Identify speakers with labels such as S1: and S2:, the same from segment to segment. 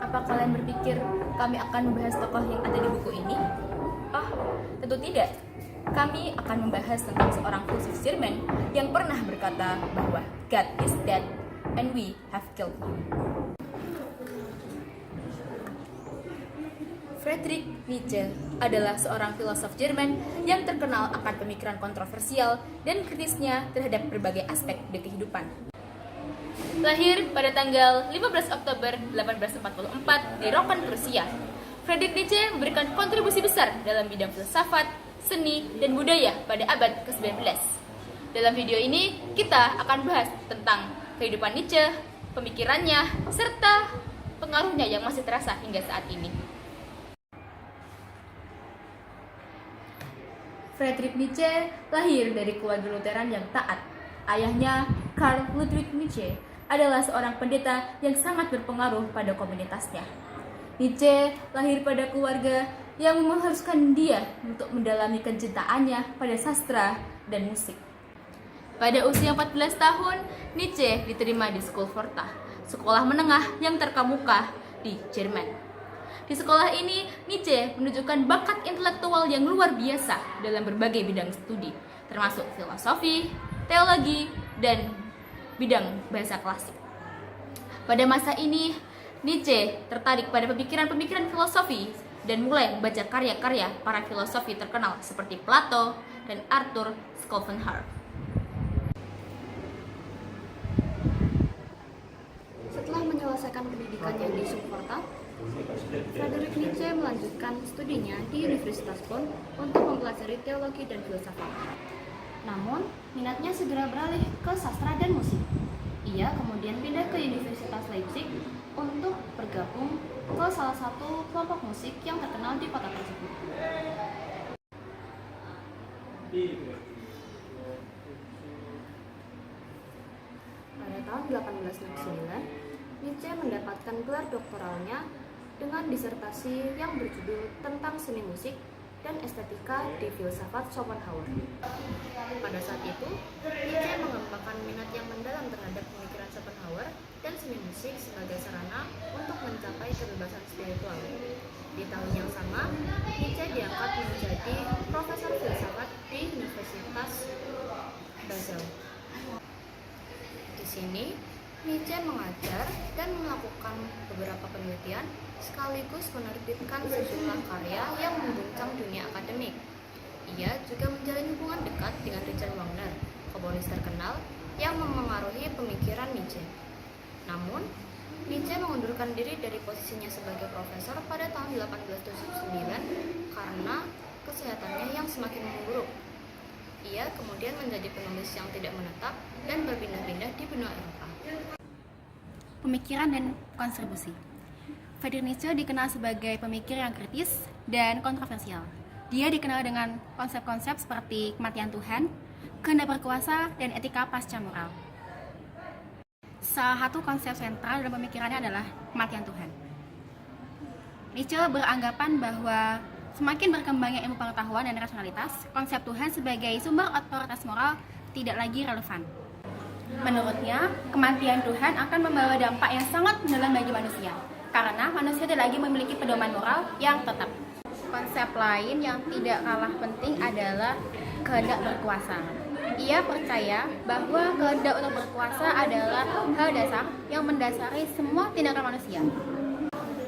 S1: Apa kalian berpikir kami akan membahas tokoh yang ada di buku ini? Oh, tentu tidak. Kami akan membahas tentang seorang filsuf Jerman yang pernah berkata bahwa God is dead and we have killed him. Friedrich Nietzsche adalah seorang filosof Jerman yang terkenal akan pemikiran kontroversial dan kritisnya terhadap berbagai aspek di kehidupan. Lahir pada tanggal 15 Oktober 1844 di Rocken, Prusia, Friedrich Nietzsche memberikan kontribusi besar dalam bidang filsafat, seni, dan budaya pada abad ke-19. Dalam video ini, kita akan bahas tentang kehidupan Nietzsche, pemikirannya, serta pengaruhnya yang masih terasa hingga saat ini. Friedrich Nietzsche lahir dari keluarga Lutheran yang taat. Ayahnya, Karl Ludwig Nietzsche, adalah seorang pendeta yang sangat berpengaruh pada komunitasnya. Nietzsche lahir pada keluarga yang mengharuskan dia untuk mendalami kecintaannya pada sastra dan musik. Pada usia 14 tahun, Nietzsche diterima di Schulforta, sekolah menengah yang terkemuka di Jerman. Di sekolah ini, Nietzsche menunjukkan bakat intelektual yang luar biasa dalam berbagai bidang studi, termasuk filosofi, teologi, dan bidang bahasa klasik. Pada masa ini, Nietzsche tertarik pada pemikiran-pemikiran filosofi dan mulai membaca karya-karya para filosofi terkenal seperti Plato dan Arthur Schopenhauer.
S2: Setelah menyelesaikan pendidikannya di Schulforta, Friedrich Nietzsche melanjutkan studinya di Universitas Bonn untuk mempelajari teologi dan filsafat. Namun, minatnya segera beralih ke sastra dan musik. Ia kemudian pindah ke Universitas Leipzig untuk bergabung ke salah satu kelompok musik yang terkenal di kota tersebut. Pada tahun 1869, Nietzsche mendapatkan gelar doktoralnya dengan disertasi yang berjudul tentang seni musik dan estetika di filsafat Schopenhauer. Pada saat itu, Nietzsche mengembangkan minat yang mendalam terhadap pemikiran Schopenhauer dan seni musik sebagai sarana untuk mencapai kebebasan spiritual. Di tahun yang sama, Nietzsche diangkat menjadi profesor filsafat di Universitas Basel. Di sini, Nietzsche mengajar dan melakukan beberapa penelitian sekaligus menerbitkan sejumlah karya yang mengguncang dunia akademik. Ia juga menjalin hubungan dekat dengan Richard Wagner, komponis terkenal yang memengaruhi pemikiran Nietzsche. Namun, Nietzsche mengundurkan diri dari posisinya sebagai profesor pada tahun 1879 karena kesehatannya yang semakin memburuk. Ia kemudian menjadi penulis yang tidak menetap dan berpindah-pindah di benua Eropa.
S3: Pemikiran dan kontribusi. Friedrich Nietzsche dikenal sebagai pemikir yang kritis dan kontroversial. Dia dikenal dengan konsep-konsep seperti kematian Tuhan, kehendak berkuasa, dan etika pasca moral. Salah satu konsep sentral dalam pemikirannya adalah kematian Tuhan. Nietzsche beranggapan bahwa semakin berkembangnya ilmu pengetahuan dan rasionalitas, konsep Tuhan sebagai sumber otoritas moral tidak lagi relevan. Menurutnya, kematian Tuhan akan membawa dampak yang sangat mendalam bagi manusia, karena manusia tidak lagi memiliki pedoman moral yang tetap. Konsep lain yang tidak kalah penting adalah kehendak berkuasa. Ia percaya bahwa kehendak untuk berkuasa adalah hal dasar yang mendasari semua tindakan manusia.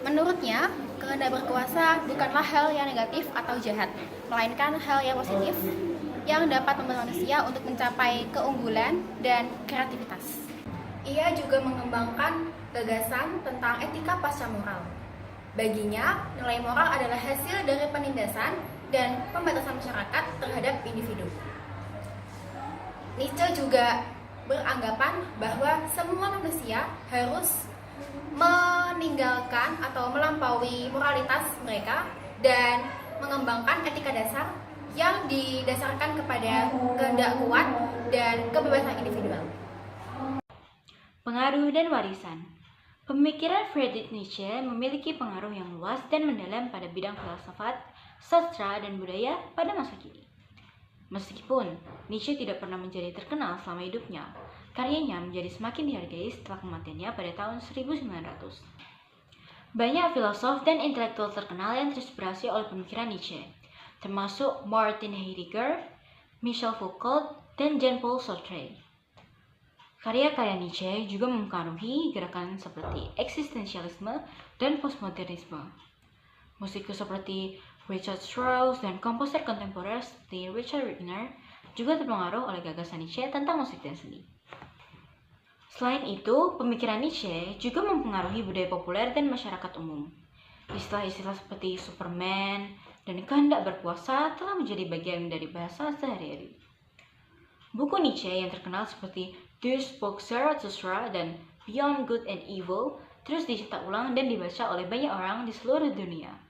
S3: Menurutnya, kehendak berkuasa bukanlah hal yang negatif atau jahat, melainkan hal yang positif yang dapat membantu manusia untuk mencapai keunggulan dan kreativitas. Ia juga mengembangkan gagasan tentang etika pasca moral. Baginya, nilai moral adalah hasil dari penindasan dan pembatasan masyarakat terhadap individu. Nietzsche juga beranggapan bahwa semua manusia harus meninggalkan atau melampaui moralitas mereka dan mengembangkan etika dasar yang didasarkan kepada kehendak kuat dan kebebasan individual.
S4: Pengaruh dan warisan. Pemikiran Friedrich Nietzsche memiliki pengaruh yang luas dan mendalam pada bidang filsafat, sastra, dan budaya pada masa kini. Meskipun Nietzsche tidak pernah menjadi terkenal selama hidupnya, karyanya menjadi semakin dihargai setelah kematiannya pada tahun 1900. Banyak filosof dan intelektual terkenal yang terinspirasi oleh pemikiran Nietzsche, termasuk Martin Heidegger, Michel Foucault, dan Jean-Paul Sartre. Karya-karya Nietzsche juga mempengaruhi gerakan seperti eksistensialisme dan postmodernisme. Musikus seperti Richard Strauss dan komposer kontemporer seperti Richard Wagner juga terpengaruh oleh gagasan Nietzsche tentang musik dan seni. Selain itu, pemikiran Nietzsche juga mempengaruhi budaya populer dan masyarakat umum. Istilah-istilah seperti Superman dan kehendak berkuasa telah menjadi bagian dari bahasa sehari-hari. Buku Nietzsche yang terkenal seperti Der Spook Zarathustra dan Beyond Good and Evil terus dicetak ulang dan dibaca oleh banyak orang di seluruh dunia.